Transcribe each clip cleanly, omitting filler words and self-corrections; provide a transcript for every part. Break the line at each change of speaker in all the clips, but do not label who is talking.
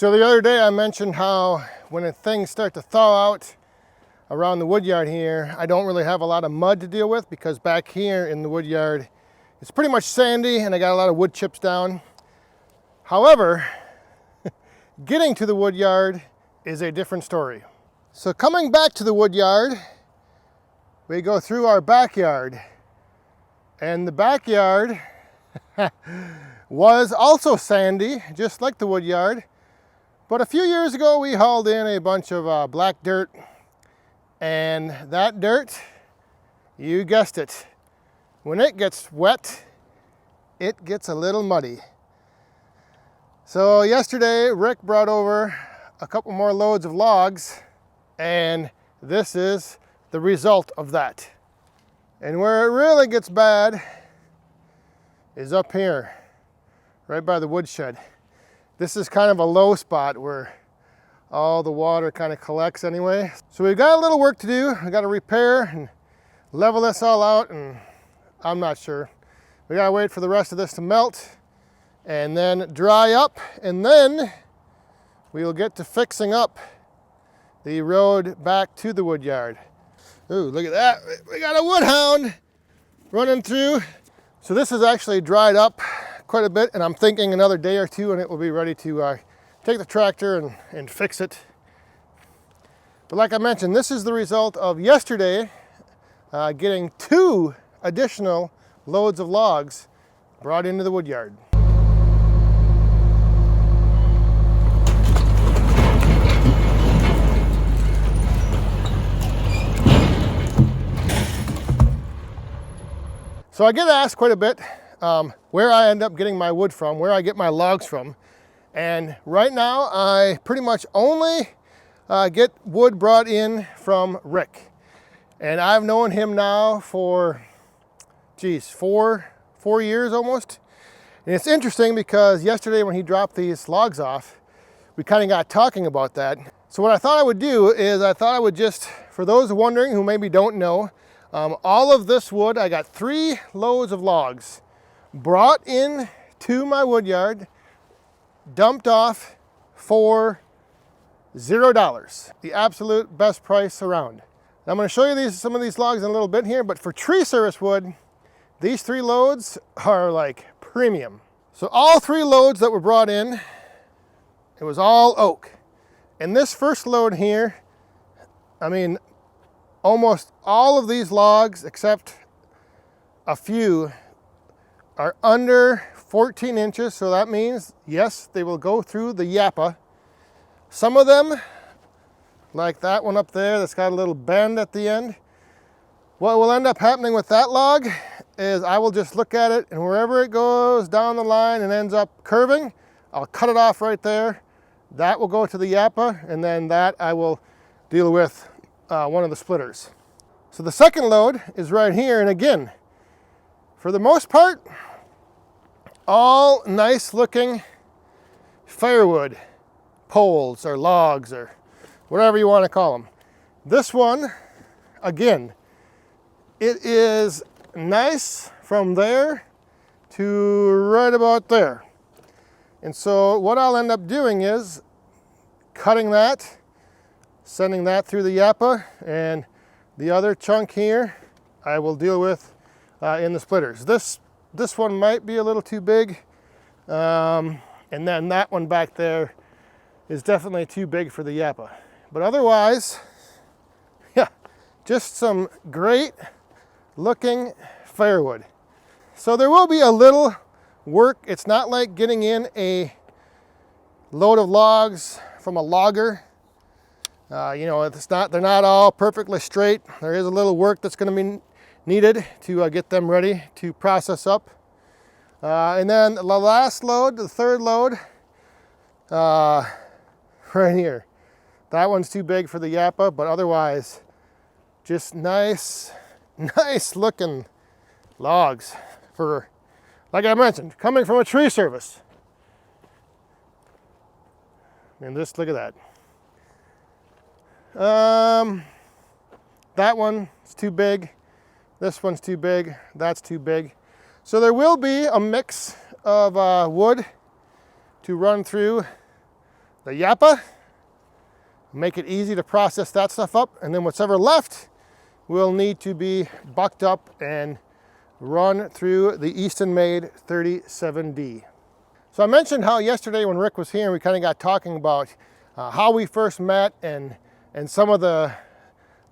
So the other day I mentioned how when things start to thaw out around the woodyard here, I don't really have a lot of mud to deal with because back here in the woodyard, it's pretty much sandy and I got a lot of wood chips down. However, getting to the woodyard is a different story. So coming back to the woodyard, we go through our backyard. And the backyard was also sandy, just like the woodyard. But a few years ago, we hauled in a bunch of black dirt. And that dirt, you guessed it, when it gets wet, it gets a little muddy. So yesterday, Rick brought over a couple more loads of logs, and this is the result of that. And where it really gets bad is up here, right by the woodshed. This is kind of a low spot where all the water kind of collects anyway. So we've got a little work to do. We got to repair and level this all out, and I'm not sure. We got to wait for the rest of this to melt and then dry up, and then we'll get to fixing up the road back to the woodyard. Ooh, look at that. We got a woodhound running through. So this is actually dried up quite a bit, and I'm thinking another day or two and it will be ready to take the tractor and fix it. But like I mentioned, this is the result of yesterday getting 2 additional loads of logs brought into the woodyard. So I get asked quite a bit where I end up getting my wood from, where I get my logs from. And right now I pretty much only get wood brought in from Rick. And I've known him now for, geez, four years almost. And it's interesting because yesterday when he dropped these logs off, we kind of got talking about that. So what I thought I would do is I thought I would just, for those wondering who maybe don't know, all of this wood, I got 3 loads of logs brought in to my woodyard, dumped off for $0. The absolute best price around. I'm going to show you some of these logs in a little bit here, but for tree service wood, these 3 loads are like premium. So all 3 loads that were brought in, it was all oak. And this first load here, I mean, almost all of these logs, except a few, are under 14 inches. So that means, yes, they will go through the yappa. Some of them, like that one up there that's got a little bend at the end, what will end up happening with that log is I will just look at it, and wherever it goes down the line and ends up curving, I'll cut it off right there. That will go to the yappa, and then that I will deal with one of the splitters. So the second load is right here, and again, for the most part, all nice looking firewood poles or logs or whatever you want to call them. This one, again, it is nice from there to right about there. And so what I'll end up doing is cutting that, sending that through the yappa, and the other chunk here I will deal with in the splitters. This one might be a little too big, and then that one back there is definitely too big for the yappa. But otherwise, yeah, just some great looking firewood. So there will be a little work. It's not like getting in a load of logs from a logger. You know, they're not all perfectly straight. There is a little work that's going to be needed to get them ready to process up. And then the last load, the third load, right here. That one's too big for the yappa, but otherwise, just nice looking logs for, like I mentioned, coming from a tree service. And just look at that. That one is too big. This one's too big. That's too big. So there will be a mix of wood to run through the yappa, make it easy to process that stuff up, and then whatever left will need to be bucked up and run through the Easton Made 37D. So I mentioned how yesterday when Rick was here, we kind of got talking about how we first met and some of the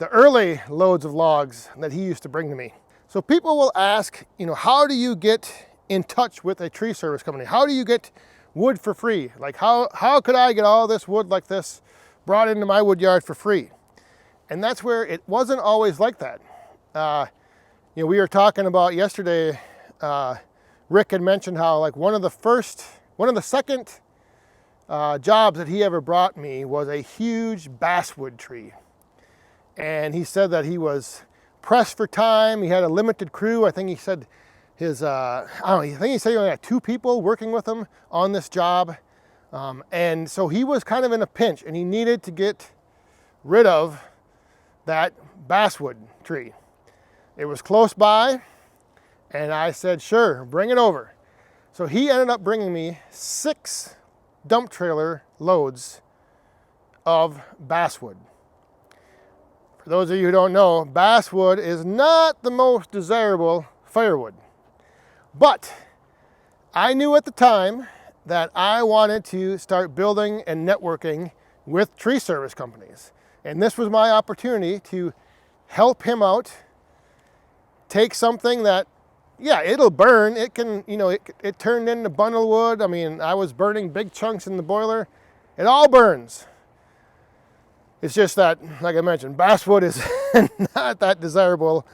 early loads of logs that he used to bring to me. So people will ask, how do you get in touch with a tree service company? How do you get wood for free? Like how could I get all this wood like this brought into my wood yard for free? And that's where it wasn't always like that. We were talking about yesterday, Rick had mentioned how like one of the second jobs that he ever brought me was a huge basswood tree. And he said that he was pressed for time. He had a limited crew. I think he said I think he said he only had 2 people working with him on this job. And so he was kind of in a pinch and he needed to get rid of that basswood tree. It was close by and I said, sure, bring it over. So he ended up bringing me 6 dump trailer loads of basswood. For those of you who don't know, basswood is not the most desirable firewood. But I knew at the time that I wanted to start building and networking with tree service companies. And this was my opportunity to help him out, take something that, yeah, it'll burn. It can, it turned into bundle wood. I mean, I was burning big chunks in the boiler. It all burns. It's just that, like I mentioned, basswood is not that desirable.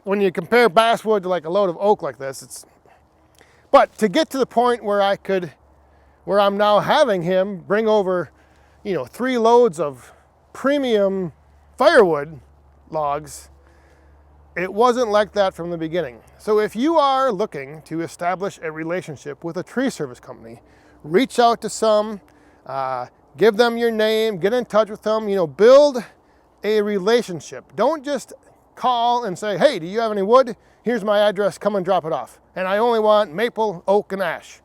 When you compare basswood to like a load of oak like this, but to get to the point where I'm now having him bring over, 3 loads of premium firewood logs, it wasn't like that from the beginning. So if you are looking to establish a relationship with a tree service company, reach out to some, give them your name, get in touch with them, build a relationship. Don't just call and say, hey, do you have any wood? Here's my address, come and drop it off. And I only want maple, oak, and ash.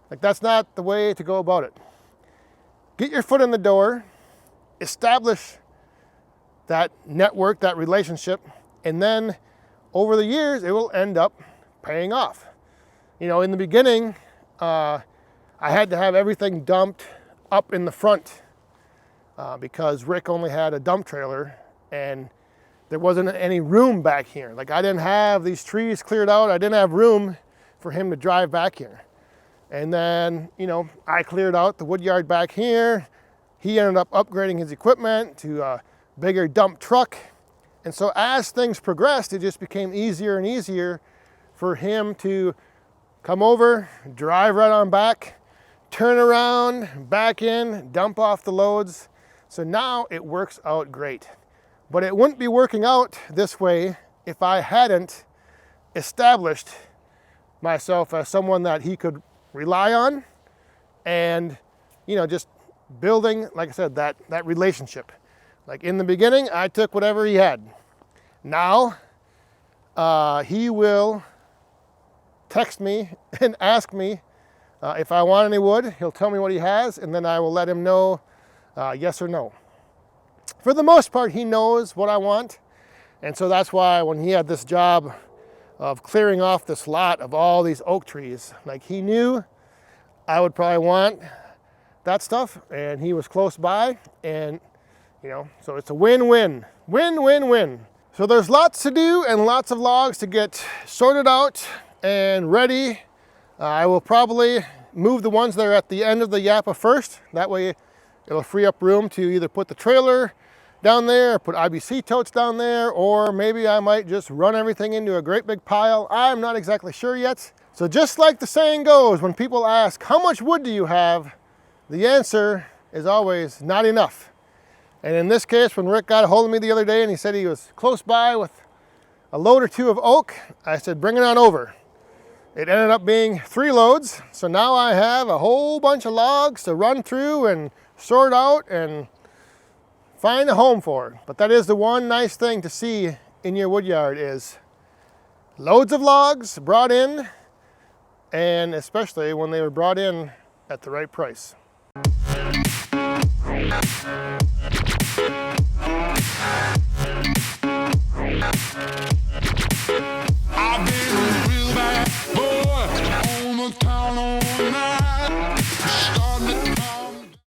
Like, that's not the way to go about it. Get your foot in the door, establish that network, that relationship, and then over the years, it will end up paying off. In the beginning, I had to have everything dumped up in the front because Rick only had a dump trailer and there wasn't any room back here. Like, I didn't have these trees cleared out. I didn't have room for him to drive back here. And then, I cleared out the wood yard back here. He ended up upgrading his equipment to a bigger dump truck. And so as things progressed, it just became easier and easier for him to come over, drive right on back, turn around, back in, dump off the loads. So now it works out great. But it wouldn't be working out this way if I hadn't established myself as someone that he could rely on and, just building, like I said, that relationship. Like in the beginning, I took whatever he had. Now, he will text me and ask me if I want any wood. He'll tell me what he has, and then I will let him know yes or no. For the most part, he knows what I want. And so that's why when he had this job of clearing off this lot of all these oak trees, like he knew I would probably want that stuff, and he was close by, and so it's a win-win, win-win-win. So there's lots to do and lots of logs to get sorted out and ready. I will probably move the ones that are at the end of the yappa first. That way it'll free up room to either put the trailer down there, put IBC totes down there, or maybe I might just run everything into a great big pile. I'm not exactly sure yet. So just like the saying goes, when people ask, how much wood do you have? The answer is always not enough. And in this case, when Rick got a hold of me the other day and he said he was close by with a load or 2 of oak, I said, bring it on over. It ended up being 3 loads. So now I have a whole bunch of logs to run through and sort out and find a home for. But that is the one nice thing to see in your wood yard is loads of logs brought in, and especially when they were brought in at the right price. bye.